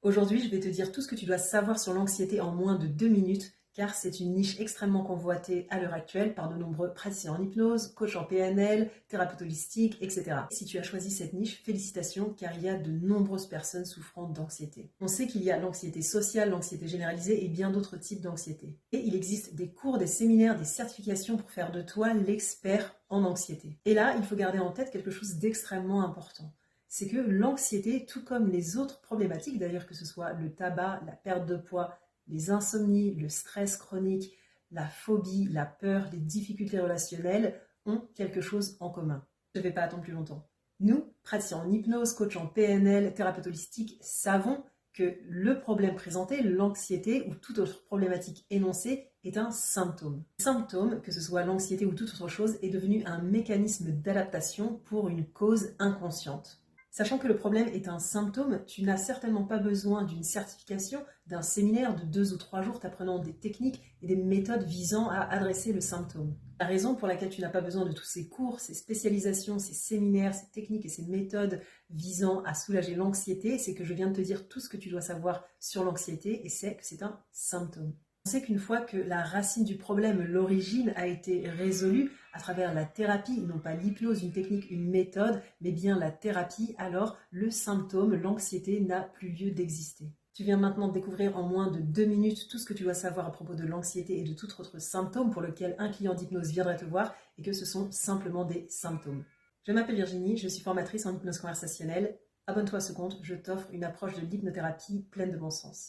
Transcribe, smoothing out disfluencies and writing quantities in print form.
Aujourd'hui, je vais te dire tout ce que tu dois savoir sur l'anxiété en moins de 2 minutes, car c'est une niche extrêmement convoitée à l'heure actuelle par de nombreux praticiens en hypnose, coachs en PNL, thérapeutes holistiques, etc. Si tu as choisi cette niche, félicitations, car il y a de nombreuses personnes souffrant d'anxiété. On sait qu'il y a l'anxiété sociale, l'anxiété généralisée et bien d'autres types d'anxiété. Et il existe des cours, des séminaires, des certifications pour faire de toi l'expert en anxiété. Et là, il faut garder en tête quelque chose d'extrêmement important. C'est que l'anxiété, tout comme les autres problématiques, d'ailleurs que ce soit le tabac, la perte de poids, les insomnies, le stress chronique, la phobie, la peur, les difficultés relationnelles, ont quelque chose en commun. Je ne vais pas attendre plus longtemps. Nous, praticiens en hypnose, coach en PNL, thérapeute holistique, savons que le problème présenté, l'anxiété ou toute autre problématique énoncée, est un symptôme. Le symptôme, que ce soit l'anxiété ou toute autre chose, est devenu un mécanisme d'adaptation pour une cause inconsciente. Sachant que le problème est un symptôme, tu n'as certainement pas besoin d'une certification, d'un séminaire de 2 ou 3 jours t'apprenant des techniques et des méthodes visant à adresser le symptôme. La raison pour laquelle tu n'as pas besoin de tous ces cours, ces spécialisations, ces séminaires, ces techniques et ces méthodes visant à soulager l'anxiété, c'est que je viens de te dire tout ce que tu dois savoir sur l'anxiété et c'est que c'est un symptôme. On sait qu'une fois que la racine du problème, l'origine, a été résolue à travers la thérapie, non pas l'hypnose, une technique, une méthode, mais bien la thérapie, alors le symptôme, l'anxiété, n'a plus lieu d'exister. Tu viens maintenant de découvrir en moins de 2 minutes tout ce que tu dois savoir à propos de l'anxiété et de tout autre symptôme pour lequel un client d'hypnose viendrait te voir et que ce sont simplement des symptômes. Je m'appelle Virginie, je suis formatrice en hypnose conversationnelle. Abonne-toi à ce compte, je t'offre une approche de l'hypnothérapie pleine de bon sens.